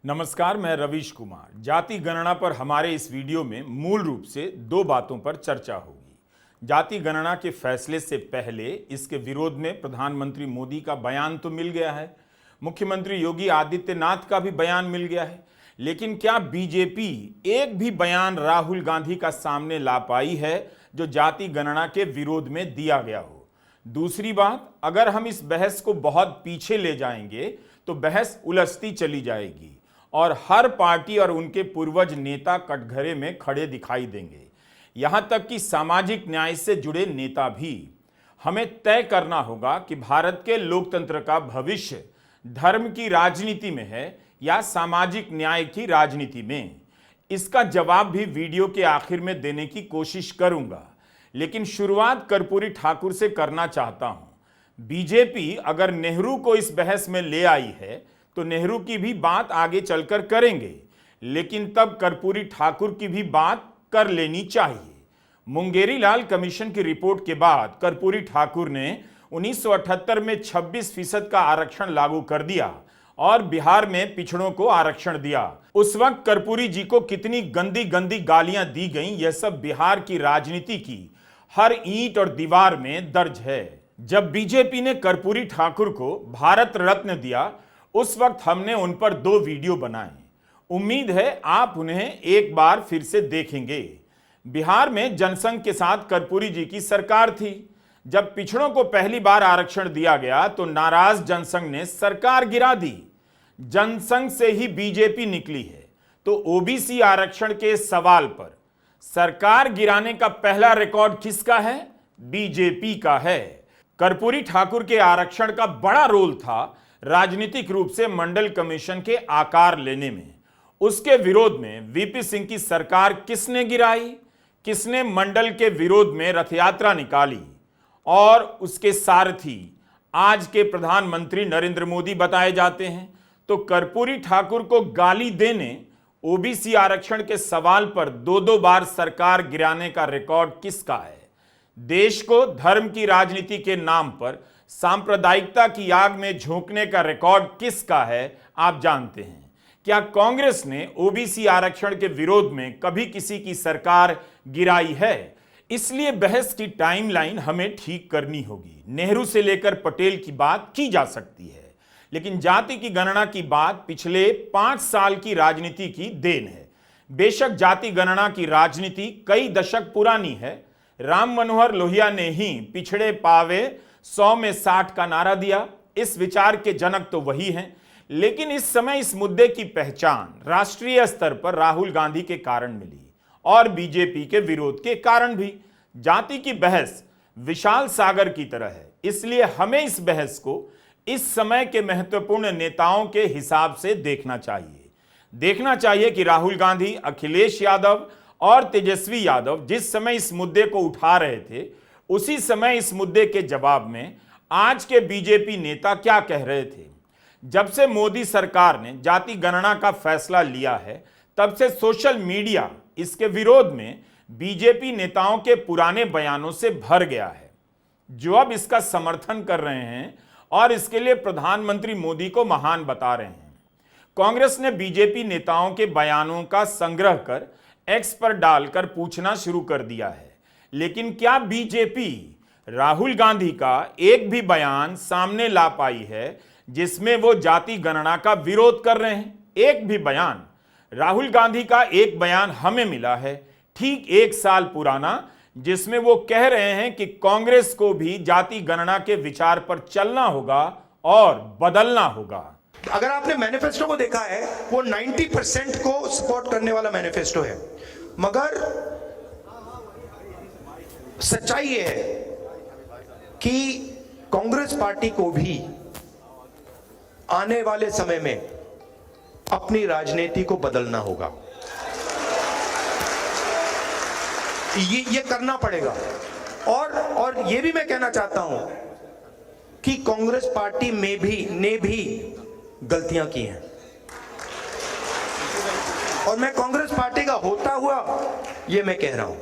नमस्कार, मैं रवीश कुमार। जाति गणना पर हमारे इस वीडियो में मूल रूप से दो बातों पर चर्चा होगी। जाति गणना के फैसले से पहले इसके विरोध में प्रधानमंत्री मोदी का बयान तो मिल गया है, मुख्यमंत्री योगी आदित्यनाथ का भी बयान मिल गया है, लेकिन क्या बीजेपी एक भी बयान राहुल गांधी का सामने ला पाई है जो जाति गणना के विरोध में दिया गया हो? दूसरी बात, अगर हम इस बहस को बहुत पीछे ले जाएंगे तो बहस उलझती चली जाएगी और हर पार्टी और उनके पूर्वज नेता कटघरे में खड़े दिखाई देंगे, यहां तक कि सामाजिक न्याय से जुड़े नेता भी। हमें तय करना होगा कि भारत के लोकतंत्र का भविष्य धर्म की राजनीति में है या सामाजिक न्याय की राजनीति में। इसका जवाब भी वीडियो के आखिर में देने की कोशिश करूंगा, लेकिन शुरुआत कर्पूरी ठाकुर से करना चाहता हूं। बीजेपी अगर नेहरू को इस बहस में ले आई है तो नेहरू की भी बात आगे चलकर करेंगे, लेकिन तब कर्पूरी ठाकुर की भी बात कर लेनी चाहिए। मुंगेरी लाल कमीशन की रिपोर्ट के बाद कर्पूरी ठाकुर ने 1978 में 26% का आरक्षण लागू कर दिया और बिहार में पिछड़ों को आरक्षण दिया। उस वक्त कर्पूरी जी को कितनी गंदी गंदी गालियां दी गईं, यह सब बिहार की राजनीति की हर ईंट और दीवार में दर्ज है। जब बीजेपी ने कर्पूरी ठाकुर को भारत रत्न दिया, उस वक्त हमने उन पर 2 वीडियो बनाए। उम्मीद है आप उन्हें एक बार फिर से देखेंगे। बिहार में जनसंघ के साथ कर्पूरी जी की सरकार थी। जब पिछड़ों को पहली बार आरक्षण दिया गया तो नाराज जनसंघ ने सरकार गिरा दी। जनसंघ से ही बीजेपी निकली है, तो ओबीसी आरक्षण के सवाल पर सरकार गिराने का पहला रिकॉर्ड किसका है? बीजेपी का है। कर्पूरी ठाकुर के आरक्षण का बड़ा रोल था राजनीतिक रूप से मंडल कमीशन के आकार लेने में। उसके विरोध में वीपी सिंह की सरकार किसने गिराई? किसने मंडल के विरोध में रथ यात्रा निकाली? और उसके सारथी आज के प्रधानमंत्री नरेंद्र मोदी बताए जाते हैं। तो कर्पूरी ठाकुर को गाली देने, ओबीसी आरक्षण के सवाल पर 2-2 बार सरकार गिराने का रिकॉर्ड किसका है? देश को धर्म की राजनीति के नाम पर सांप्रदायिकता की आग में झोंकने का रिकॉर्ड किसका है? आप जानते हैं। क्या कांग्रेस ने ओबीसी आरक्षण के विरोध में कभी किसी की सरकार गिराई है? इसलिए बहस की टाइमलाइन हमें ठीक करनी होगी। नेहरू से लेकर पटेल की बात की जा सकती है, लेकिन जाति की गणना की बात पिछले 5 साल की राजनीति की देन है। बेशक जाति गणना की राजनीति कई दशक पुरानी है। राम मनोहर लोहिया ने ही पिछड़े पावे 100 में 60 का नारा दिया। इस विचार के जनक तो वही हैं, लेकिन इस समय इस मुद्दे की पहचान राष्ट्रीय स्तर पर राहुल गांधी के कारण मिली और बीजेपी के विरोध के कारण भी। जाति की बहस विशाल सागर की तरह है, इसलिए हमें इस बहस को इस समय के महत्वपूर्ण नेताओं के हिसाब से देखना चाहिए कि राहुल गांधी, अखिलेश यादव और तेजस्वी यादव जिस समय इस मुद्दे को उठा रहे थे, उसी समय इस मुद्दे के जवाब में आज के बीजेपी नेता क्या कह रहे थे। जब से मोदी सरकार ने जाति गणना का फैसला लिया है, तब से सोशल मीडिया इसके विरोध में बीजेपी नेताओं के पुराने बयानों से भर गया है, जो अब इसका समर्थन कर रहे हैं और इसके लिए प्रधानमंत्री मोदी को महान बता रहे हैं। कांग्रेस ने बीजेपी नेताओं के बयानों का संग्रह कर एक्स पर डालकर पूछना शुरू कर दिया है, लेकिन क्या बीजेपी राहुल गांधी का एक भी बयान सामने ला पाई है जिसमें वो जाति गणना का विरोध कर रहे हैं? एक भी बयान। राहुल गांधी का एक बयान हमें मिला है, ठीक 1 साल पुराना, जिसमें वो कह रहे हैं कि कांग्रेस को भी जाति गणना के विचार पर चलना होगा और बदलना होगा। अगर आपने मैनिफेस्टो को देखा है, वो 90% को सपोर्ट करने वाला मैनिफेस्टो है, मगर सच्चाई ये है कि कांग्रेस पार्टी को भी आने वाले समय में अपनी राजनीति को बदलना होगा। ये करना पड़ेगा। और ये भी मैं कहना चाहता हूं कि कांग्रेस पार्टी में ने भी गलतियां की हैं, और मैं कांग्रेस पार्टी का होता हुआ ये मैं कह रहा हूं।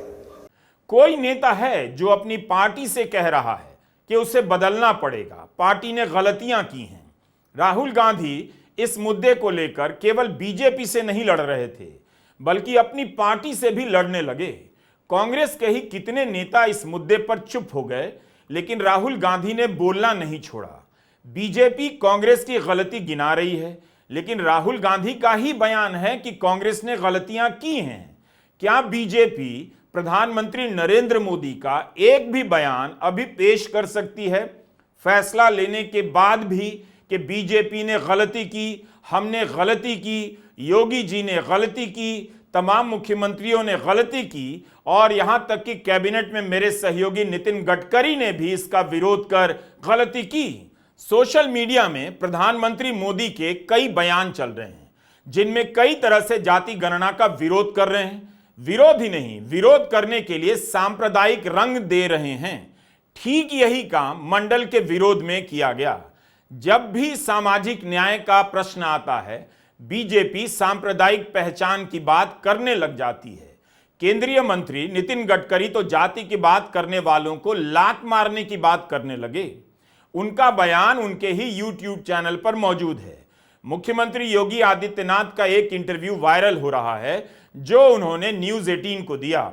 कोई नेता है जो अपनी पार्टी से कह रहा है कि उसे बदलना पड़ेगा, पार्टी ने गलतियां की हैं। राहुल गांधी इस मुद्दे को लेकर केवल बीजेपी से नहीं लड़ रहे थे, बल्कि अपनी पार्टी से भी लड़ने लगे। कांग्रेस के ही कितने नेता इस मुद्दे पर चुप हो गए, लेकिन राहुल गांधी ने बोलना नहीं छोड़ा। बीजेपी कांग्रेस की गलती गिना रही है, लेकिन राहुल गांधी का ही बयान है कि कांग्रेस ने गलतियां की हैं। क्या बीजेपी प्रधानमंत्री नरेंद्र मोदी का एक भी बयान अभी पेश कर सकती है, फैसला लेने के बाद भी, कि बीजेपी ने गलती की, हमने गलती की, योगी जी ने गलती की, तमाम मुख्यमंत्रियों ने गलती की, और यहां तक कि कैबिनेट में मेरे सहयोगी नितिन गडकरी ने भी इसका विरोध कर गलती की। सोशल मीडिया में प्रधानमंत्री मोदी के कई बयान चल रहे हैं, जिनमें कई तरह से जाति गणना का विरोध कर रहे हैं। विरोध ही नहीं, विरोध करने के लिए सांप्रदायिक रंग दे रहे हैं। ठीक यही काम मंडल के विरोध में किया गया। जब भी सामाजिक न्याय का प्रश्न आता है, बीजेपी सांप्रदायिक पहचान की बात करने लग जाती है। केंद्रीय मंत्री नितिन गडकरी तो जाति की बात करने वालों को लात मारने की बात करने लगे। उनका बयान उनके ही YouTube चैनल पर मौजूद है। मुख्यमंत्री योगी आदित्यनाथ का एक इंटरव्यू वायरल हो रहा है, जो उन्होंने न्यूज़ 18 को दिया।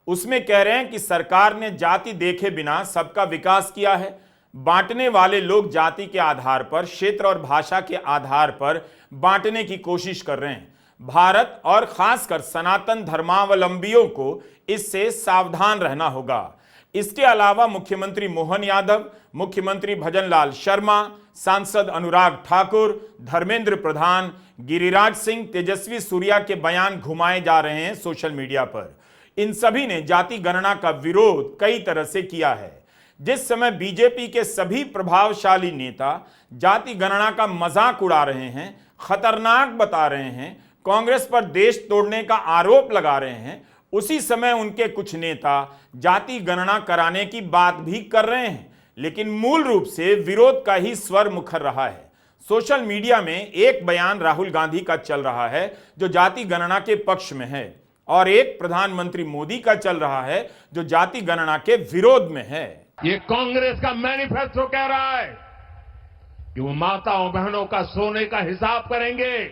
उसमें कह रहे हैं कि सरकार ने जाति देखे बिना सबका विकास किया है। बांटने वाले लोग जाति के आधार पर, क्षेत्र और भाषा के आधार पर बांटने की कोशिश कर रहे हैं। भारत और खासकर सनातन धर्मावलंबियों को इससे सावधान रहना होगा। इसके अलावा मुख्यमंत्री मोहन यादव, मुख्यमंत्री भजनलाल शर्मा, सांसद अनुराग ठाकुर, धर्मेंद्र प्रधान, गिरिराज सिंह, तेजस्वी सूर्या के बयान घुमाए जा रहे हैं सोशल मीडिया पर। इन सभी ने जाति गणना का विरोध कई तरह से किया है। जिस समय बीजेपी के सभी प्रभावशाली नेता जाति गणना का मजाक उड़ा रहे हैं, खतरनाक बता रहे हैं, कांग्रेस पर देश तोड़ने का आरोप लगा रहे हैं, उसी समय उनके कुछ नेता जाति गणना कराने की बात भी कर रहे हैं, लेकिन मूल रूप से विरोध का ही स्वर मुखर रहा है। सोशल मीडिया में एक बयान राहुल गांधी का चल रहा है जो जाति गणना के पक्ष में है, और एक प्रधानमंत्री मोदी का चल रहा है जो जाति गणना के विरोध में है। ये कांग्रेस का मैनिफेस्टो कह रहा है कि वो माताओं बहनों का सोने का हिसाब करेंगे,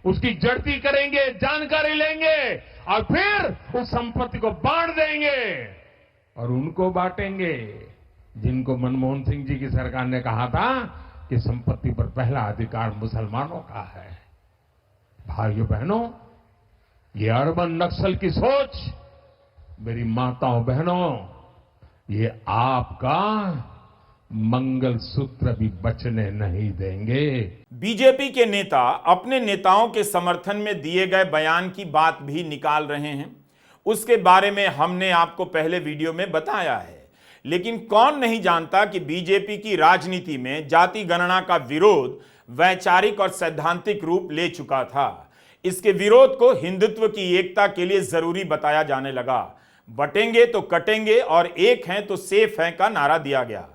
उसकी जड़ती करेंगे, जानकारी लेंगे और फिर उस संपत्ति को बांट देंगे और उनको बांटेंगे जिनको मनमोहन सिंह जी की सरकार ने कहा था कि संपत्ति पर पहला अधिकार मुसलमानों का है। भाइयों बहनों, ये अर्बन नक्सल की सोच, मेरी माताओं बहनों, ये आपका मंगलसूत्र भी बचने नहीं देंगे। बीजेपी के नेता अपने नेताओं के समर्थन में दिए गए बयान की बात भी निकाल रहे हैं। उसके बारे में हमने आपको पहले वीडियो में बताया है, लेकिन कौन नहीं जानता कि बीजेपी की राजनीति में जाति गणना का विरोध वैचारिक और सैद्धांतिक रूप ले चुका था। इसके विरोध को हिंदुत्व की एकता के लिए जरूरी बताया जाने लगा। बटेंगे तो कटेंगे और एक हैं तो सेफ हैं का नारा दिया गया।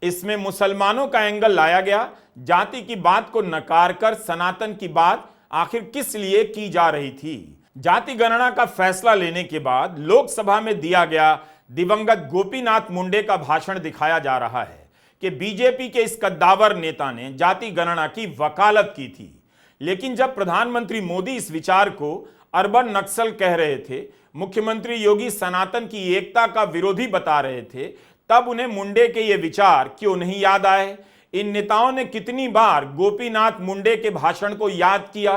इसमें मुसलमानों का एंगल लाया गया। जाति की बात को नकार कर सनातन की बात आखिर किस लिए की जा रही थी? जाति गणना का फैसला लेने के बाद लोकसभा में दिया गया दिवंगत गोपीनाथ मुंडे का भाषण दिखाया जा रहा है कि बीजेपी के इस कद्दावर नेता ने जाति गणना की वकालत की थी। लेकिन जब प्रधानमंत्री मोदी इस विचार को अर्बन नक्सल कह रहे थे, मुख्यमंत्री योगी सनातन की एकता का विरोधी बता रहे थे, तब उन्हें मुंडे के ये विचार क्यों नहीं याद आए? इन नेताओं ने कितनी बार गोपीनाथ मुंडे के भाषण को याद किया?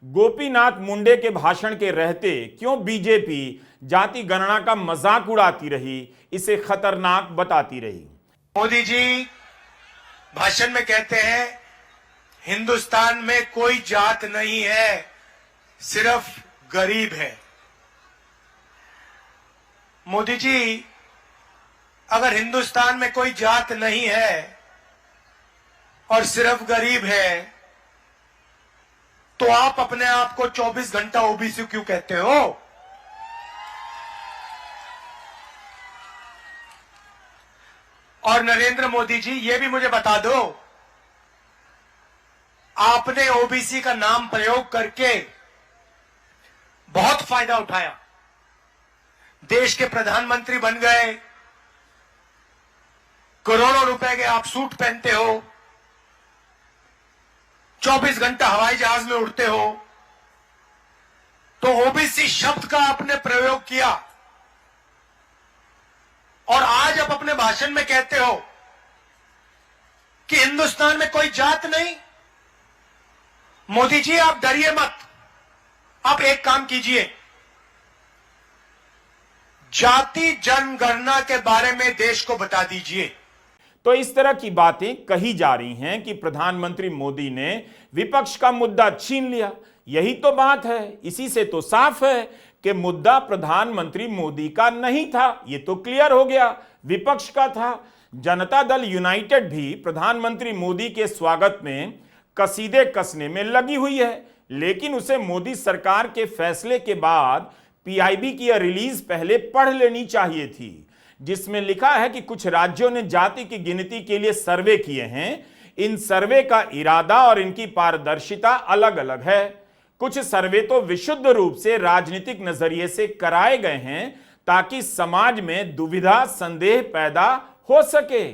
गोपीनाथ मुंडे के भाषण के रहते क्यों बीजेपी जाति गणना का मजाक उड़ाती रही, इसे खतरनाक बताती रही? मोदी जी भाषण में कहते हैं हिंदुस्तान में कोई जात नहीं है, सिर्फ गरीब है। मोदी जी, अगर हिंदुस्तान में कोई जात नहीं है और सिर्फ गरीब है, तो आप अपने आप को 24 घंटा ओबीसी क्यों कहते हो? और नरेंद्र मोदी जी, ये भी मुझे बता दो, आपने ओबीसी का नाम प्रयोग करके बहुत फायदा उठाया, देश के प्रधानमंत्री बन गए, करोड़ों रुपए के आप सूट पहनते हो, 24 घंटा हवाई जहाज में उड़ते हो, तो ओबीसी शब्द का आपने प्रयोग किया और आज आप अपने भाषण में कहते हो कि हिंदुस्तान में कोई जात नहीं। मोदी जी, आप डरिए मत, आप एक काम कीजिए, जाति जनगणना के बारे में देश को बता दीजिए। तो इस तरह की बातें कही जा रही हैं कि प्रधानमंत्री मोदी ने विपक्ष का मुद्दा छीन लिया। यही तो बात है। इसी से तो साफ है कि मुद्दा प्रधानमंत्री मोदी का नहीं था। ये तो क्लियर हो गया, विपक्ष का था। जनता दल यूनाइटेड भी प्रधानमंत्री मोदी के स्वागत में कसीदे कसने में लगी हुई है, लेकिन उसे मोदी सरकार के फैसले के बाद पीआईबी की यह रिलीज पहले पढ़ लेनी चाहिए थी, जिसमें लिखा है कि कुछ राज्यों ने जाति की गिनती के लिए सर्वे किए हैं। इन सर्वे का इरादा और इनकी पारदर्शिता अलग अलग है। कुछ सर्वे तो विशुद्ध रूप से राजनीतिक नजरिए से कराए गए हैं ताकि समाज में दुविधा संदेह पैदा हो सके।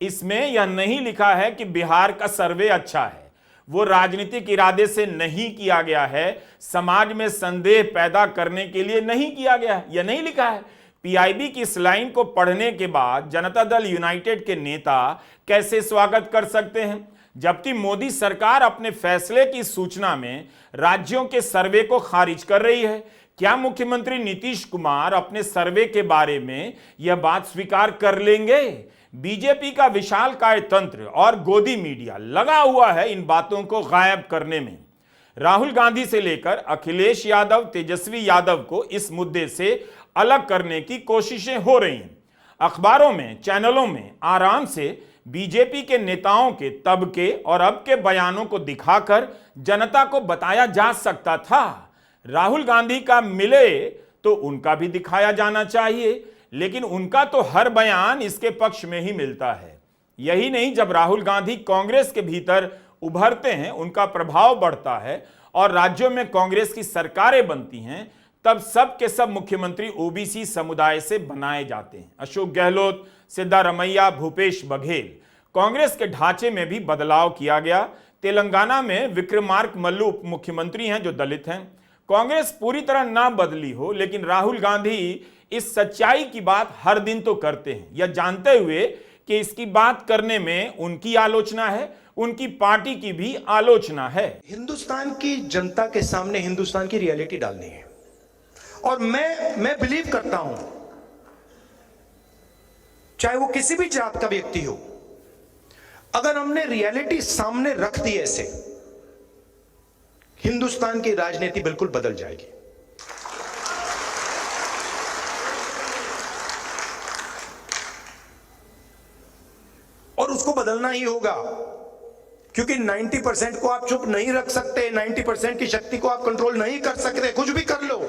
इसमें यह नहीं लिखा है कि बिहार का सर्वे अच्छा है, वो राजनीतिक इरादे से नहीं किया गया है, समाज में संदेह पैदा करने के लिए नहीं किया गया है, यह नहीं लिखा है। पीआईबी की इस लाइन को पढ़ने के बाद जनता दल यूनाइटेड के नेता कैसे स्वागत कर सकते हैं, जबकि मोदी सरकार अपने फैसले की सूचना में राज्यों के सर्वे को खारिज कर रही है। क्या मुख्यमंत्री नीतीश कुमार अपने सर्वे के बारे में यह बात स्वीकार कर लेंगे? बीजेपी का विशालकाय तंत्र और गोदी मीडिया लगा हुआ है इन बातों को गायब करने में। राहुल गांधी से लेकर अखिलेश यादव, तेजस्वी यादव को इस मुद्दे से अलग करने की कोशिशें हो रही हैं। अखबारों में, चैनलों में आराम से बीजेपी के नेताओं के तब के और अब के बयानों को दिखाकर जनता को बताया जा सकता था। राहुल गांधी का मिले तो उनका भी दिखाया जाना चाहिए, लेकिन उनका तो हर बयान इसके पक्ष में ही मिलता है। यही नहीं, जब राहुल गांधी कांग्रेस के भीतर उभरते हैं, उनका प्रभाव बढ़ता है और राज्यों में कांग्रेस की सरकारें बनती हैं, तब सब के सब मुख्यमंत्री ओबीसी समुदाय से बनाए जाते हैं। अशोक गहलोत, सिद्धारमैया, भूपेश बघेल। कांग्रेस के ढांचे में भी बदलाव किया गया। तेलंगाना में विक्रमार्क मल्लू उप मुख्यमंत्री हैं जो दलित हैं। कांग्रेस पूरी तरह ना बदली हो, लेकिन राहुल गांधी इस सच्चाई की बात हर दिन तो करते हैं, यह जानते हुए कि इसकी बात करने में उनकी आलोचना है, उनकी पार्टी की भी आलोचना है। हिंदुस्तान की जनता के सामने हिंदुस्तान की रियलिटी डालनी है और मैं बिलीव करता हूं, चाहे वो किसी भी जात का व्यक्ति हो, अगर हमने रियलिटी सामने रख दी ऐसे, हिंदुस्तान की राजनीति बिल्कुल बदल जाएगी। और उसको बदलना ही होगा, क्योंकि 90% को आप चुप नहीं रख सकते, 90% की शक्ति को आप कंट्रोल नहीं कर सकते, कुछ भी कर लो।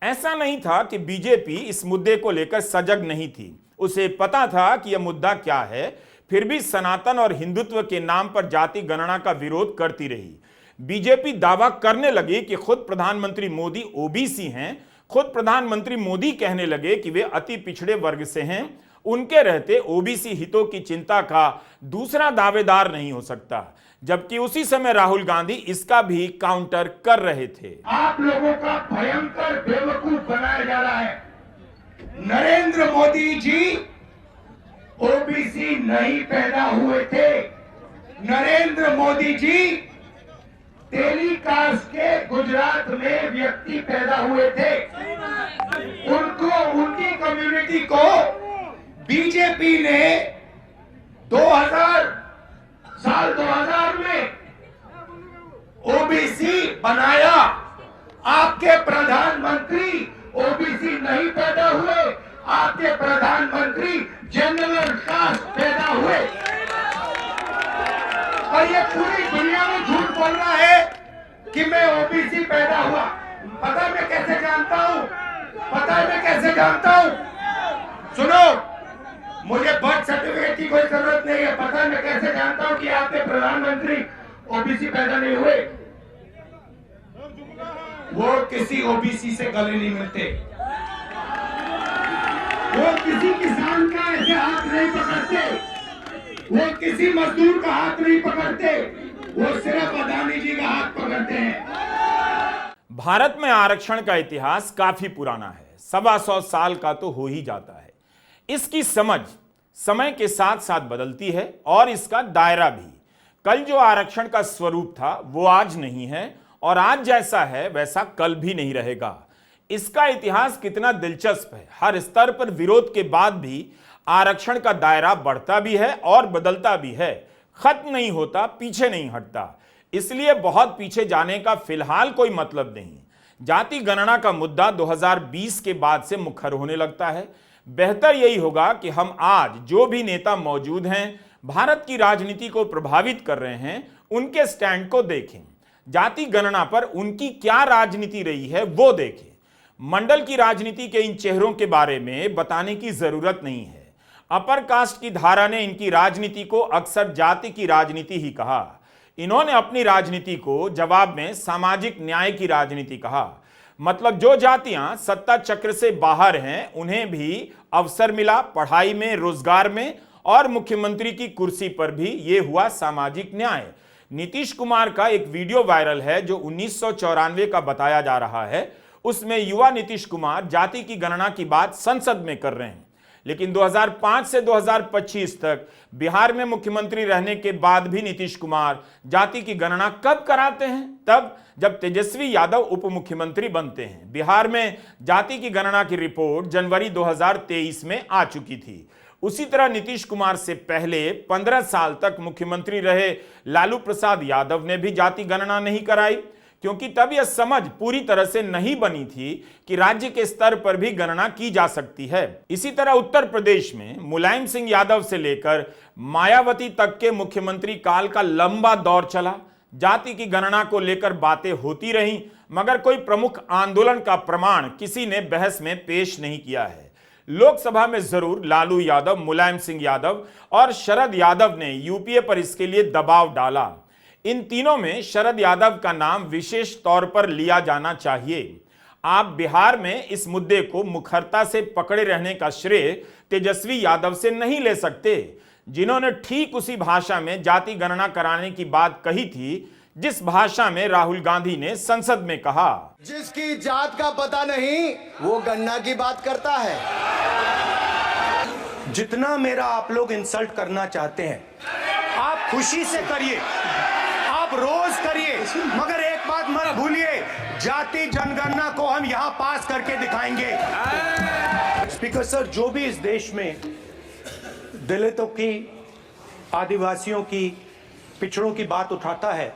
ऐसा नहीं था कि बीजेपी इस मुद्दे को लेकर सजग नहीं थी, उसे पता था कि यह मुद्दा क्या है, फिर भी सनातन और हिंदुत्व के नाम पर जाति गणना का विरोध करती रही। बीजेपी दावा करने लगी कि खुद प्रधानमंत्री मोदी ओबीसी हैं, खुद प्रधानमंत्री मोदी कहने लगे कि वे अति पिछड़े वर्ग से हैं, उनके रहते ओबीसी हितों की चिंता का दूसरा दावेदार नहीं हो सकता, जबकि उसी समय राहुल गांधी इसका भी काउंटर कर रहे थे। आप लोगों का भयंकर बेवकूफ बनाया जा रहा है। नरेंद्र मोदी जी ओबीसी नहीं पैदा हुए थे। नरेंद्र मोदी जी टेलीकास्ट के गुजरात में व्यक्ति पैदा हुए थे। उनकी कम्युनिटी को बीजेपी ने 2000 में ओबीसी बनाया। आपके प्रधानमंत्री ओबीसी नहीं पैदा हुए, आपके प्रधानमंत्री जनरल कास्ट पैदा हुए। और ये पूरी दुनिया में झूठ बोल रहा है कि मैं ओबीसी पैदा हुआ। पता मैं कैसे जानता हूं? पता है मैं कैसे जानता हूं? सुनो, मुझे बर्थ सर्टिफिकेट की कोई जरूरत नहीं है। पता मैं कैसे जानता हूं कि आपके प्रधानमंत्री ओबीसी पैदा नहीं हुए? वो किसी ओबीसी से गले नहीं मिलते, वो किसी किसान का ऐसे हाथ नहीं पकड़ते, वो किसी मजदूर का हाथ नहीं पकड़ते, वो सिर्फ अदानी जी का हाथ पकड़ते हैं। भारत में आरक्षण का इतिहास काफी पुराना है, 125 साल का तो हो ही जाता है। इसकी समझ समय के साथ साथ बदलती है और इसका दायरा भी। कल जो आरक्षण का स्वरूप था वो आज नहीं है और आज जैसा है वैसा कल भी नहीं रहेगा। इसका इतिहास कितना दिलचस्प है। हर स्तर पर विरोध के बाद भी आरक्षण का दायरा बढ़ता भी है और बदलता भी है, खत्म नहीं होता, पीछे नहीं हटता। इसलिए बहुत पीछे जाने का फिलहाल कोई मतलब नहीं। जाति गणना का मुद्दा 2020 के बाद से मुखर होने लगता है। बेहतर यही होगा कि हम आज जो भी नेता मौजूद हैं, भारत की राजनीति को प्रभावित कर रहे हैं, उनके स्टैंड को देखें। जाति गणना पर उनकी क्या राजनीति रही है वो देखें। मंडल की राजनीति के इन चेहरों के बारे में बताने की जरूरत नहीं है। अपर कास्ट की धारा ने इनकी राजनीति को अक्सर जाति की राजनीति ही कहा। इन्होंने अपनी राजनीति को जवाब में सामाजिक न्याय की राजनीति कहा। मतलब जो जातियां सत्ता चक्र से बाहर हैं उन्हें भी अवसर मिला, पढ़ाई में, रोजगार में, और मुख्यमंत्री की कुर्सी पर भी ये हुआ सामाजिक न्याय। नीतीश कुमार का एक वीडियो वायरल है जो 1994 का बताया जा रहा है। उसमें युवा नीतीश कुमार जाति की गणना की बात संसद में कर रहे हैं। लेकिन 2005 से 2025 तक बिहार में मुख्यमंत्री रहने के बाद भी नीतीश कुमार जाति की गणना कब कराते हैं? तब जब तेजस्वी यादव उप मुख्यमंत्री बनते हैं। बिहार में जाति की गणना की रिपोर्ट जनवरी 2023 में आ चुकी थी। उसी तरह नीतीश कुमार से पहले 15 साल तक मुख्यमंत्री रहे लालू प्रसाद यादव ने भी जाति गणना नहीं कराई, क्योंकि तब यह समझ पूरी तरह से नहीं बनी थी कि राज्य के स्तर पर भी गणना की जा सकती है। इसी तरह उत्तर प्रदेश में मुलायम सिंह यादव से लेकर मायावती तक के मुख्यमंत्री काल का लंबा दौर चला। जाति की गणना को लेकर बातें होती रहीं, मगर कोई प्रमुख आंदोलन का प्रमाण किसी ने बहस में पेश नहीं किया है। लोकसभा में जरूर लालू यादव, मुलायम सिंह यादव और शरद यादव ने यूपीए पर इसके लिए दबाव डाला। इन तीनों में शरद यादव का नाम विशेष तौर पर लिया जाना चाहिए। आप बिहार में इस मुद्दे को मुखरता से पकड़े रहने का श्रेय तेजस्वी यादव से नहीं ले सकते, जिन्होंने ठीक उसी भाषा में जाति गणना कराने की बात कही थी जिस भाषा में राहुल गांधी ने संसद में कहा। जिसकी जात का पता नहीं वो गणना की बात करता है। जितना मेरा आप लोग इंसल्ट करना चाहते हैं आप खुशी से करिए, आप रोज करिए, मगर एक बात मत भूलिए, जाति जनगणना को हम यहां पास करके दिखाएंगे। स्पीकर सर, जो भी इस देश में दलितों की, आदिवासियों की, पिछड़ों की बात उठाता है,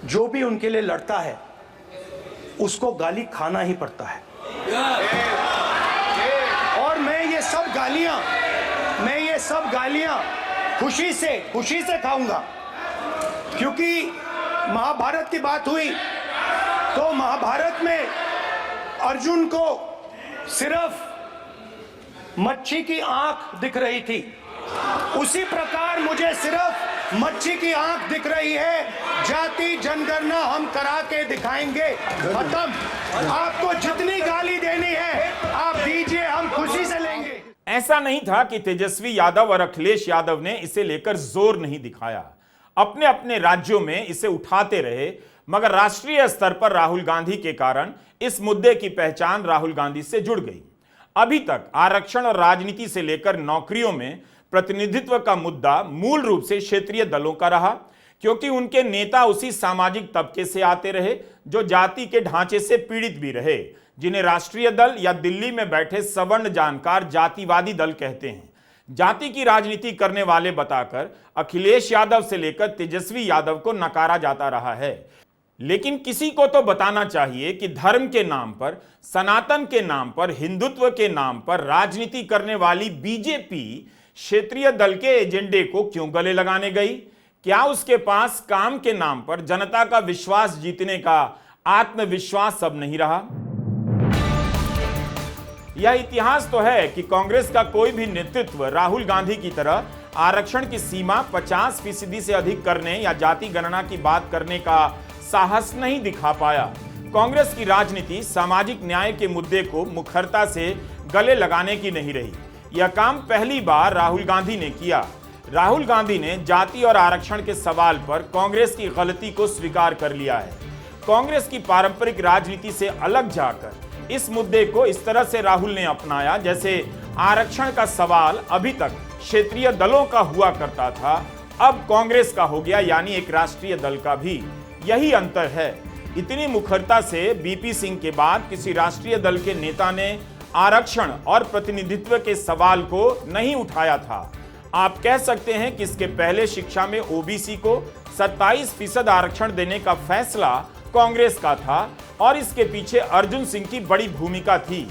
जो भी उनके लिए लड़ता है, उसको गाली खाना ही पड़ता है। और मैं ये सब गालियां खुशी से खाऊंगा, क्योंकि महाभारत की बात हुई तो महाभारत में अर्जुन को सिर्फ मच्छी की आंख दिख रही थी, उसी प्रकार मुझे सिर्फ मच्छी की आंख दिख रही है। जाति जनगणना हम करा के दिखाएंगे। खत्म। आपको जितनी गाली देनी है आप दीजिए, हम खुशी से लेंगे। ऐसा नहीं था कि तेजस्वी यादव और अखिलेश यादव ने इसे लेकर जोर नहीं दिखाया। अपने अपने राज्यों में इसे उठाते रहे, मगर राष्ट्रीय स्तर पर राहुल गांधी के कारण इस मुद्दे की पहचान राहुल गांधी से जुड़ गई। अभी तक आरक्षण और राजनीति से लेकर नौकरियों में प्रतिनिधित्व का मुद्दा मूल रूप से क्षेत्रीय दलों का रहा, क्योंकि उनके नेता उसी सामाजिक तबके से आते रहे जो जाति के ढांचे से पीड़ित भी रहे, जिन्हें राष्ट्रीय दल या दिल्ली में बैठे सवर्ण जानकार जातिवादी दल कहते हैं। जाति की राजनीति करने वाले बताकर अखिलेश यादव से लेकर तेजस्वी यादव को नकारा जाता रहा है। लेकिन किसी को तो बताना चाहिए कि धर्म के नाम पर, सनातन के नाम पर, हिंदुत्व के नाम पर राजनीति करने वाली बीजेपी क्षेत्रीय दल के एजेंडे को क्यों गले लगाने गई? क्या उसके पास काम के नाम पर जनता का विश्वास जीतने का आत्मविश्वास अब नहीं रहा? यह इतिहास तो है कि कांग्रेस का कोई भी नेतृत्व राहुल गांधी की तरह आरक्षण की सीमा 50% से अधिक करने या जाति गणना की बात करने का साहस नहीं दिखा पाया। कांग्रेस की राजनीति सामाजिक न्याय के मुद्दे को मुखरता से गले लगाने की नहीं रही। यह काम पहली बार राहुल गांधी ने किया। राहुल गांधी ने जाति और आरक्षण के सवाल पर कांग्रेस की गलती को स्वीकार कर लिया है। कांग्रेस की पारंपरिक राजनीति से अलग जाकर इस मुद्दे को इस तरह से राहुल ने अपनाया जैसे आरक्षण का सवाल अभी तक क्षेत्रीय दलों का हुआ करता था, अब कांग्रेस का हो गया, यानी एक राष्ट्रीय दल का भी। यही अंतर है। इतनी मुखरता से बीपी सिंह के बाद किसी राष्ट्रीय दल के नेता ने आरक्षण और प्रतिनिधित्व के सवाल को नहीं उठाया था। आप कह सकते हैं कि इसके पहले शिक्षा में ओबीसी को 27% आरक्षण देने का फैसला कांग्रेस का था और इसके पीछे अर्जुन सिंह की बड़ी भूमिका थी,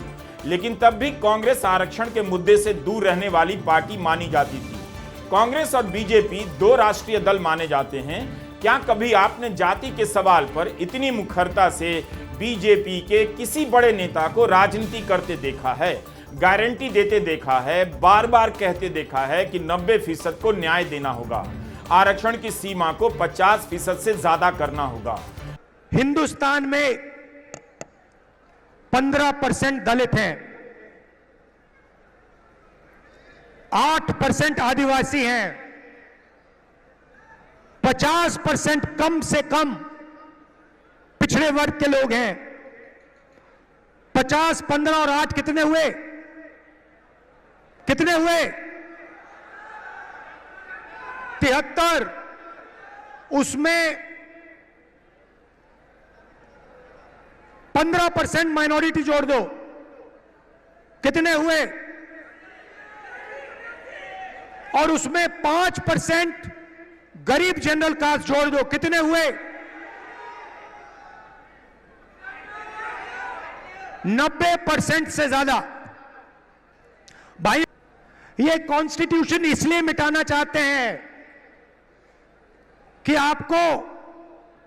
लेकिन तब भी कांग्रेस आरक्षण के मुद्दे से दूर रहने वाली पार्टी मानी जाती थी। कांग्रेस और बीजेपी दो राष्ट्रीय दल माने जाते हैं। क्या कभी आपने जाति के सवाल पर इतनी मुखरता से बीजेपी के किसी बड़े नेता को राजनीति करते देखा है, गारंटी देते देखा है, बार बार कहते देखा है कि 90% को न्याय देना होगा, आरक्षण की सीमा को 50% से ज्यादा करना होगा? हिंदुस्तान में 15% दलित हैं, 8% आदिवासी हैं, 50% कम से कम पिछड़े वर्ग के लोग हैं। 50, 15 और 8 कितने हुए? कितने हुए? 73। उसमें 15% माइनॉरिटी जोड़ दो, कितने हुए? और उसमें 5% गरीब जनरल कास्ट जोड़ दो, कितने हुए? 90% से ज्यादा। भाई, ये कॉन्स्टिट्यूशन इसलिए मिटाना चाहते हैं कि आपको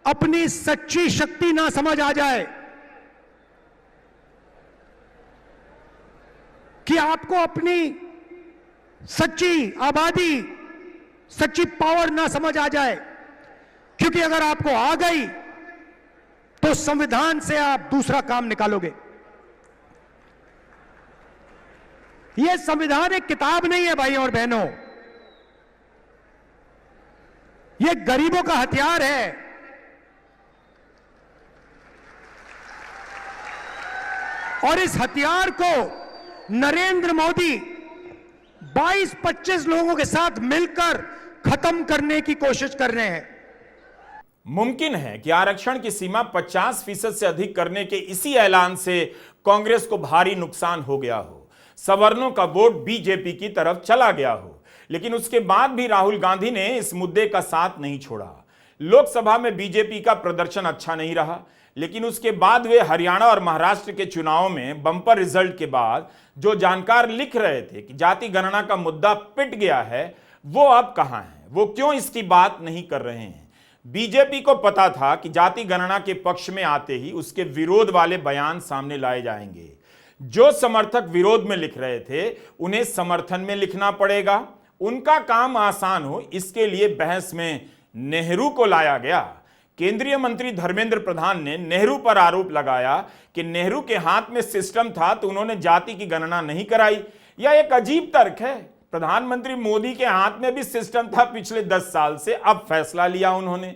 अपनी सच्ची शक्ति ना समझ आ जाए, कि आपको अपनी सच्ची आबादी, सच्ची पावर ना समझ आ जाए, क्योंकि अगर आपको आ गई तो संविधान से आप दूसरा काम निकालोगे। यह संविधान एक किताब नहीं है भाइयों और बहनों, यह गरीबों का हथियार है। और इस हथियार को नरेंद्र मोदी 22-25 लोगों के साथ मिलकर खत्म करने की कोशिश कर रहे हैं। मुमकिन है कि आरक्षण की सीमा 50% से अधिक करने के इसी ऐलान से कांग्रेस को भारी नुकसान हो गया हो, सवर्णों का वोट बीजेपी की तरफ चला गया हो, लेकिन उसके बाद भी राहुल गांधी ने इस मुद्दे का साथ नहीं छोड़ा। लोकसभा में बीजेपी का प्रदर्शन अच्छा नहीं रहा, लेकिन उसके बाद वे हरियाणा और महाराष्ट्र के चुनावों में बम्पर रिजल्ट के बाद जो जानकार लिख रहे थे कि जाति गणना का मुद्दा पिट गया है, वो अब कहां है? वो क्यों इसकी बात नहीं कर रहे हैं? बीजेपी को पता था कि जाति गणना के पक्ष में आते ही उसके विरोध वाले बयान सामने लाए जाएंगे। जो समर्थक विरोध में लिख रहे थे उन्हें समर्थन में लिखना पड़ेगा। उनका काम आसान हो इसके लिए बहस में नेहरू को लाया गया। केंद्रीय मंत्री धर्मेंद्र प्रधान ने नेहरू पर आरोप लगाया कि नेहरू के हाथ में सिस्टम था तो उन्होंने जाति की गणना नहीं कराई। यह एक अजीब तर्क है। प्रधानमंत्री मोदी के हाथ में भी सिस्टम था पिछले 10 साल से, अब फैसला लिया उन्होंने।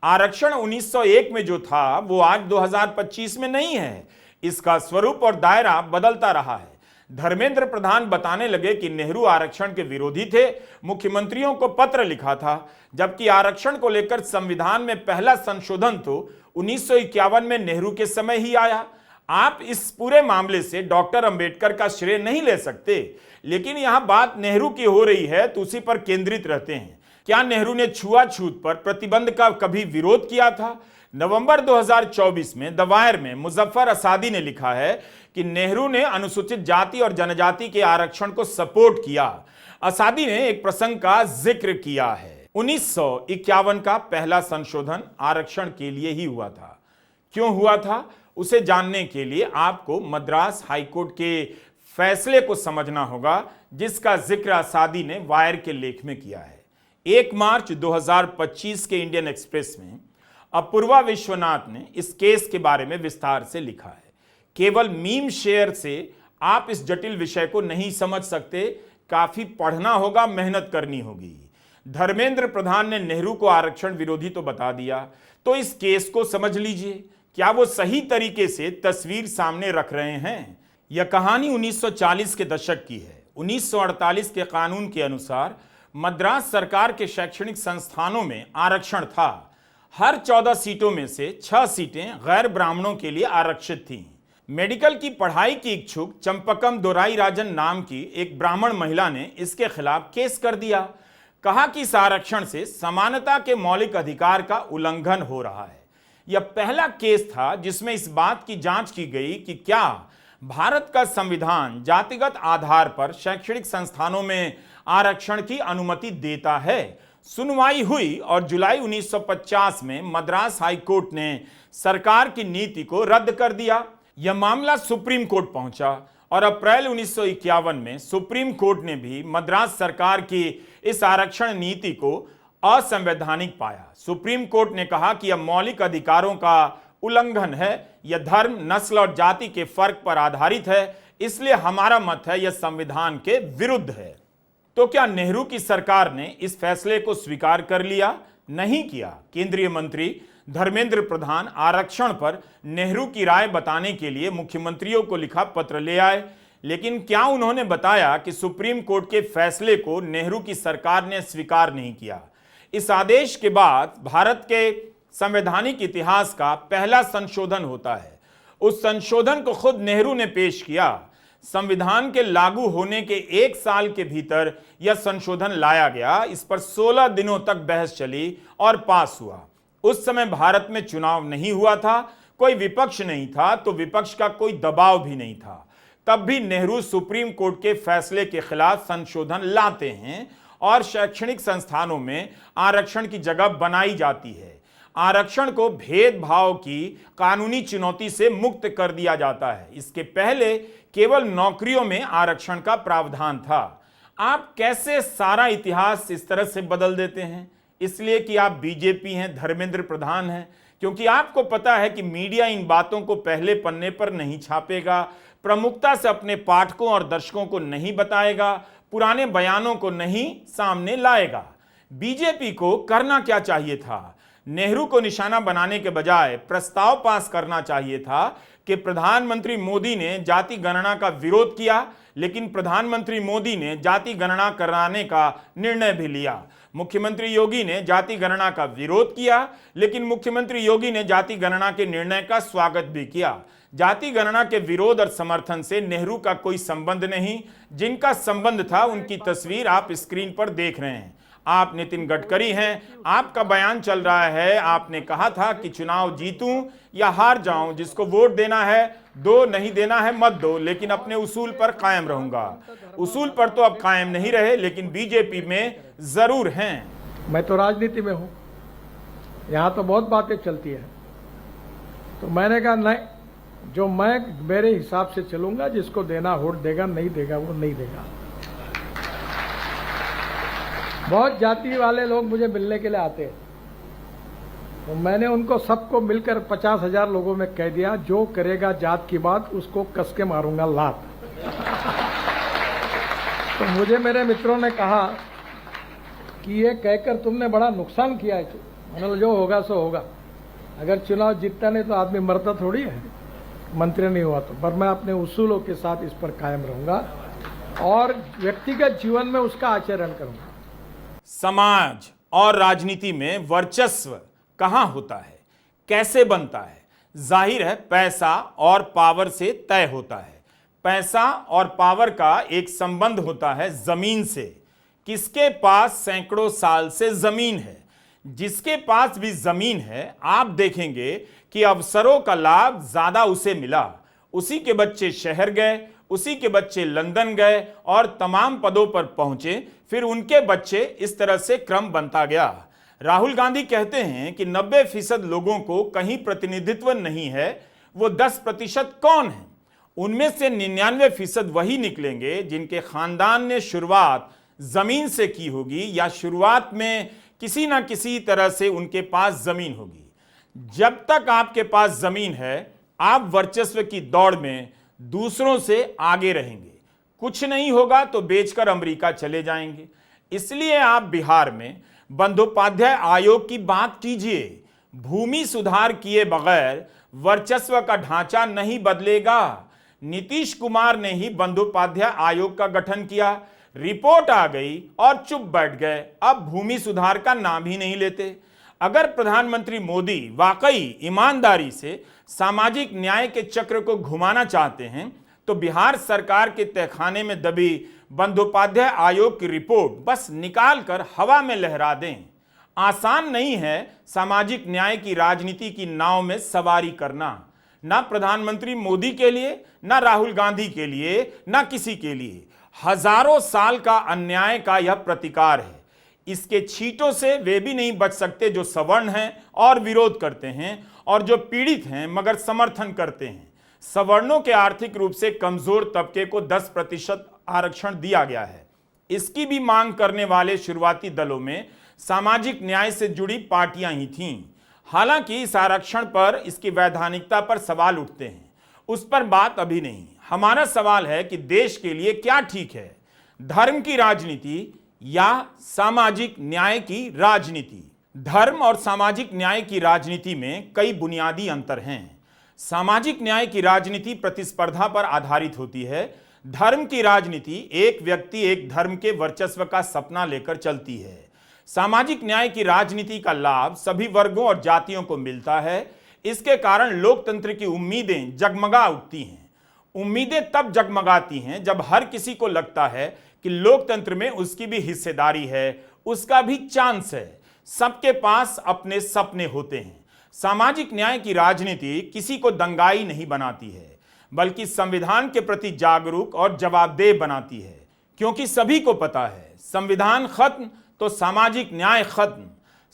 आरक्षण 1901 में जो था वो आज 2025 में नहीं है। इसका स्वरूप और दायरा बदलता रहा है। धर्मेंद्र प्रधान बताने लगे कि नेहरू आरक्षण के विरोधी थे, मुख्यमंत्रियों को पत्र लिखा था, जबकि आरक्षण को लेकर संविधान में पहला संशोधन तो 1951 में नेहरू के समय ही आया। आप इस पूरे मामले से डॉक्टर अंबेडकर का श्रेय नहीं ले सकते, लेकिन यहां बात नेहरू की हो रही है तो उसी पर केंद्रित रहते हैं। क्या नेहरू ने छुआछूत पर प्रतिबंध का कभी विरोध किया था? नवंबर 2024 में द वायर में मुजफ्फर असादी ने लिखा है कि नेहरू ने अनुसूचित जाति और जनजाति के आरक्षण को सपोर्ट किया। असादी ने एक प्रसंग का जिक्र किया है। 1951 का पहला संशोधन आरक्षण के लिए ही हुआ था। क्यों हुआ था उसे जानने के लिए आपको मद्रास हाईकोर्ट के फैसले को समझना होगा, जिसका जिक्र असादी ने वायर के लेख में किया है। 1 मार्च 2025 के इंडियन एक्सप्रेस में अपूर्वा विश्वनाथ ने इस केस के बारे में विस्तार से लिखा है। केवल मीम शेयर से आप इस जटिल विषय को नहीं समझ सकते, काफी पढ़ना होगा, मेहनत करनी होगी। धर्मेंद्र प्रधान ने नेहरू को आरक्षण विरोधी तो बता दिया, तो इस केस को समझ लीजिए, क्या वो सही तरीके से तस्वीर सामने रख रहे हैं? यह कहानी 1940 के दशक की है। 1948 के कानून के अनुसार मद्रास सरकार के शैक्षणिक संस्थानों में आरक्षण था। हर 14 सीटों में से 6 सीटें गैर ब्राह्मणों के लिए आरक्षित थीं। मेडिकल की पढ़ाई की इच्छुक चंपकम दोराई राजन नाम की एक ब्राह्मण महिला ने इसके खिलाफ केस कर दिया। कहा कि इस आरक्षण से समानता के मौलिक अधिकार का उल्लंघन हो रहा है। यह पहला केस था जिसमें इस बात की जांच की गई कि क्या भारत का संविधान जातिगत आधार पर शैक्षणिक संस्थानों में आरक्षण की अनुमति देता है। सुनवाई हुई और जुलाई 1950 में मद्रास हाई कोर्ट ने सरकार की नीति को रद्द कर दिया। यह मामला सुप्रीम कोर्ट पहुंचा और अप्रैल 1951 में सुप्रीम कोर्ट ने भी मद्रास सरकार की इस आरक्षण नीति को असंवैधानिक पाया। सुप्रीम कोर्ट ने कहा कि यह मौलिक अधिकारों का उल्लंघन है, यह धर्म, नस्ल और जाति के फर्क पर आधारित है, इसलिए हमारा मत है यह संविधान के विरुद्ध है। तो क्या नेहरू की सरकार ने इस फैसले को स्वीकार कर लिया? नहीं किया। केंद्रीय मंत्री धर्मेंद्र प्रधान आरक्षण पर नेहरू की राय बताने के लिए मुख्यमंत्रियों को लिखा पत्र ले आए, लेकिन क्या उन्होंने बताया कि सुप्रीम कोर्ट के फैसले को नेहरू की सरकार ने स्वीकार नहीं किया? इस आदेश के बाद भारत के संवैधानिक इतिहास का पहला संशोधन होता है। उस संशोधन को खुद नेहरू ने पेश किया। संविधान के लागू होने के 1 साल के भीतर यह संशोधन लाया गया। इस पर 16 दिनों तक बहस चली और पास हुआ। उस समय भारत में चुनाव नहीं हुआ था, कोई विपक्ष नहीं था, तो विपक्ष का कोई दबाव भी नहीं था। तब भी नेहरू सुप्रीम कोर्ट के फैसले के खिलाफ संशोधन लाते हैं और शैक्षणिक संस्थानों में आरक्षण की जगह बनाई जाती है। आरक्षण को भेदभाव की कानूनी चुनौती से मुक्त कर दिया जाता है। इसके पहले केवल नौकरियों में आरक्षण का प्रावधान था। आप कैसे सारा इतिहास इस तरह से बदल देते हैं? इसलिए कि आप बीजेपी हैं, धर्मेंद्र प्रधान हैं, क्योंकि आपको पता है कि मीडिया इन बातों को पहले पन्ने पर नहीं छापेगा, प्रमुखता से अपने पाठकों और दर्शकों को नहीं बताएगा, पुराने बयानों को नहीं सामने लाएगा। बीजेपी को करना क्या चाहिए था? नेहरू को निशाना बनाने के बजाय प्रस्ताव पास करना चाहिए था कि प्रधानमंत्री मोदी ने जाति गणना का विरोध किया, लेकिन प्रधानमंत्री मोदी ने जाति गणना कराने का निर्णय भी लिया। मुख्यमंत्री योगी ने जाति गणना का विरोध किया, लेकिन मुख्यमंत्री योगी ने जाति गणना के निर्णय का स्वागत भी किया। जाति गणना के विरोध और समर्थन से नेहरू का कोई संबंध नहीं। जिनका संबंध था उनकी तस्वीर आप स्क्रीन पर देख रहे हैं। आप नितिन गडकरी हैं। आपका बयान चल रहा है। आपने कहा था कि चुनाव जीतूं या हार जाऊं, जिसको वोट देना है दो, नहीं देना है मत दो, लेकिन अपने उसूल पर कायम रहूंगा। उसूल पर तो अब कायम नहीं रहे, लेकिन बीजेपी में जरूर हैं। मैं तो राजनीति में हूं, यहां तो बहुत बातें चलती है, तो मैंने कहा नहीं, जो मैं मेरे हिसाब से चलूंगा, जिसको देना वोट देगा, नहीं देगा वो नहीं देगा। बहुत जाति वाले लोग मुझे मिलने के लिए आते हैं, तो मैंने उनको सबको मिलकर 50,000 लोगों में कह दिया, जो करेगा जात की बात उसको कस के मारूंगा लात। तो मुझे मेरे मित्रों ने कहा कि ये कहकर तुमने बड़ा नुकसान किया है। मैंने जो होगा सो होगा, अगर चुनाव जीतता नहीं तो आदमी मरता थोड़ी है, मंत्री नहीं हुआ तो। पर मैं अपने उसूलों के साथ इस पर कायम रहूंगा और व्यक्तिगत जीवन में उसका आचरण करूंगा। समाज और राजनीति में वर्चस्व कहां होता है, कैसे बनता है? जाहिर है पैसा और पावर से तय होता है। पैसा और पावर का एक संबंध होता है जमीन से। किसके पास सैकड़ों साल से जमीन है? जिसके पास भी जमीन है, आप देखेंगे कि अवसरों का लाभ ज्यादा उसे मिला। उसी के बच्चे शहर गए, उसी के बच्चे लंदन गए और तमाम पदों पर पहुंचे, फिर उनके बच्चे, इस तरह से क्रम बनता गया। राहुल गांधी कहते हैं कि 90% लोगों को कहीं प्रतिनिधित्व नहीं है। वो 10% कौन है? उनमें से 99% वही निकलेंगे जिनके खानदान ने शुरुआत जमीन से की होगी या शुरुआत में किसी ना किसी तरह से उनके पास जमीन होगी। जब तक आपके पास जमीन है, आप वर्चस्व की दौड़ में दूसरों से आगे रहेंगे। कुछ नहीं होगा तो बेचकर अमेरिका चले जाएंगे। इसलिए आप बिहार में बंदोपाध्याय आयोग की बात कीजिए। भूमि सुधार किए बगैर वर्चस्व का ढांचा नहीं बदलेगा। नीतीश कुमार ने ही बंदोपाध्याय आयोग का गठन किया, रिपोर्ट आ गई और चुप बैठ गए। अब भूमि सुधार का नाम ही नहीं लेते। अगर प्रधानमंत्री मोदी वाकई ईमानदारी से सामाजिक न्याय के चक्र को घुमाना चाहते हैं तो बिहार सरकार के तहखाने में दबी बंदोपाध्याय आयोग की रिपोर्ट बस निकाल कर हवा में लहरा दें। आसान नहीं है सामाजिक न्याय की राजनीति की नाव में सवारी करना, ना प्रधानमंत्री मोदी के लिए, ना राहुल गांधी के लिए, ना किसी के लिए। हजारों साल का अन्याय का यह प्रतिकार है। इसके छींटों से वे भी नहीं बच सकते जो सवर्ण हैं और विरोध करते हैं, और जो पीड़ित हैं मगर समर्थन करते हैं। सवर्णों के आर्थिक रूप से कमजोर तबके को 10% आरक्षण दिया गया है। इसकी भी मांग करने वाले शुरुआती दलों में सामाजिक न्याय से जुड़ी पार्टियां ही थीं। हालांकि इस आरक्षण पर, इसकी वैधानिकता पर सवाल उठते हैं, उस पर बात अभी नहीं। हमारा सवाल है कि देश के लिए क्या ठीक है, धर्म की राजनीति या सामाजिक न्याय की राजनीति। धर्म और सामाजिक न्याय की राजनीति में कई बुनियादी अंतर हैं। सामाजिक न्याय की राजनीति प्रतिस्पर्धा पर आधारित होती है। धर्म की राजनीति एक व्यक्ति एक धर्म के वर्चस्व का सपना लेकर चलती है। सामाजिक न्याय की राजनीति का लाभ सभी वर्गों और जातियों को मिलता है। इसके कारण लोकतंत्र की उम्मीदें जगमगा उठती हैं। उम्मीदें तब जगमगाती हैं जब हर किसी को लगता है कि लोकतंत्र में उसकी भी हिस्सेदारी है, उसका भी चांस है। सबके पास अपने सपने होते हैं। सामाजिक न्याय की राजनीति किसी को दंगाई नहीं बनाती है, बल्कि संविधान के प्रति जागरूक और जवाबदेह बनाती है। क्योंकि सभी को पता है, संविधान खत्म तो सामाजिक न्याय खत्म।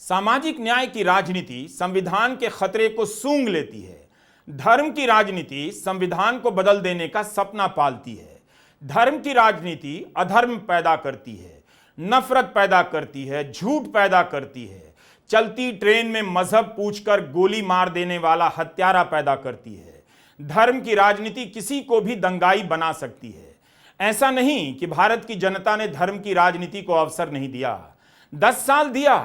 सामाजिक न्याय की राजनीति संविधान के खतरे को सूंघ लेती है। धर्म की राजनीति संविधान को बदल देने का सपना पालती है। धर्म की राजनीति अधर्म पैदा करती है, नफरत पैदा करती है, झूठ पैदा करती है, चलती ट्रेन में मजहब पूछकर गोली मार देने वाला हत्यारा पैदा करती है। धर्म की राजनीति किसी को भी दंगाई बना सकती है। ऐसा नहीं कि भारत की जनता ने धर्म की राजनीति को अवसर नहीं दिया। 10 साल दिया,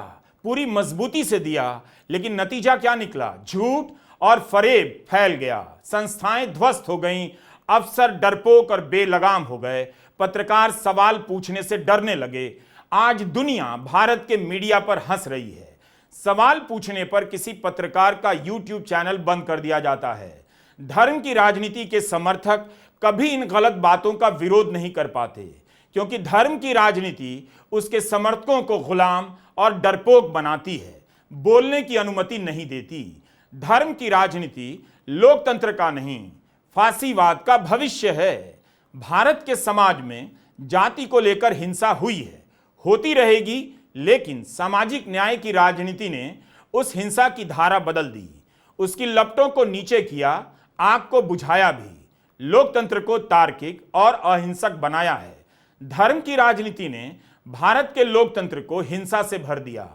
पूरी मजबूती से दिया, लेकिन नतीजा क्या निकला? झूठ और फरेब फैल गया, संस्थाएं ध्वस्त हो गईं, अफसर डरपोक और बेलगाम हो गए, पत्रकार सवाल पूछने से डरने लगे। आज दुनिया भारत के मीडिया पर हंस रही है। सवाल पूछने पर किसी पत्रकार का YouTube चैनल बंद कर दिया जाता है। धर्म की राजनीति के समर्थक कभी इन गलत बातों का विरोध नहीं कर पाते, क्योंकि धर्म की राजनीति उसके समर्थकों को गुलाम और डरपोक बनाती है, बोलने की अनुमति नहीं देती। धर्म की राजनीति लोकतंत्र का नहीं, फांसीवाद का भविष्य है। भारत के समाज में जाति को लेकर हिंसा हुई है, होती रहेगी, लेकिन सामाजिक न्याय की राजनीति ने उस हिंसा की धारा बदल दी, उसकी लपटों को नीचे किया, आग को बुझाया भी, लोकतंत्र को तार्किक और अहिंसक बनाया है। धर्म की राजनीति ने भारत के लोकतंत्र को हिंसा से भर दिया,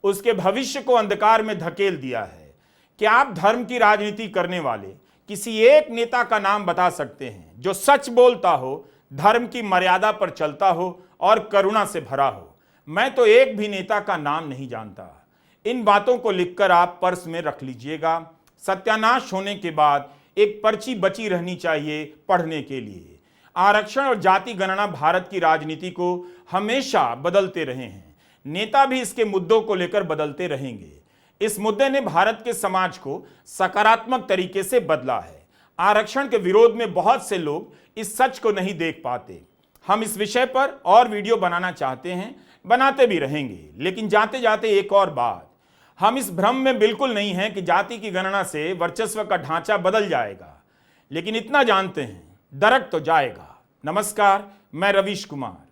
उसके भविष्य को अंधकार में धकेल दिया है। क्या आप धर्म की राजनीति करने वाले किसी एक नेता का नाम बता सकते हैं जो सच बोलता हो, धर्म की मर्यादा पर चलता हो और करुणा से भरा हो? मैं तो एक भी नेता का नाम नहीं जानता। इन बातों को लिखकर आप पर्स में रख लीजिएगा। सत्यानाश होने के बाद एक पर्ची बची रहनी चाहिए पढ़ने के लिए। आरक्षण और जाति गणना भारत की राजनीति को हमेशा बदलते रहे हैं। नेता भी इसके मुद्दों को लेकर बदलते रहेंगे। इस मुद्दे ने भारत के समाज को सकारात्मक तरीके से बदला है। आरक्षण के विरोध में बहुत से लोग इस सच को नहीं देख पाते। हम इस विषय पर और वीडियो बनाना चाहते हैं, बनाते भी रहेंगे। लेकिन जाते जाते एक और बात, हम इस भ्रम में बिल्कुल नहीं हैं कि जाति की गणना से वर्चस्व का ढांचा बदल जाएगा, लेकिन इतना जानते हैं, दरक तो जाएगा। नमस्कार, मैं रवीश कुमार।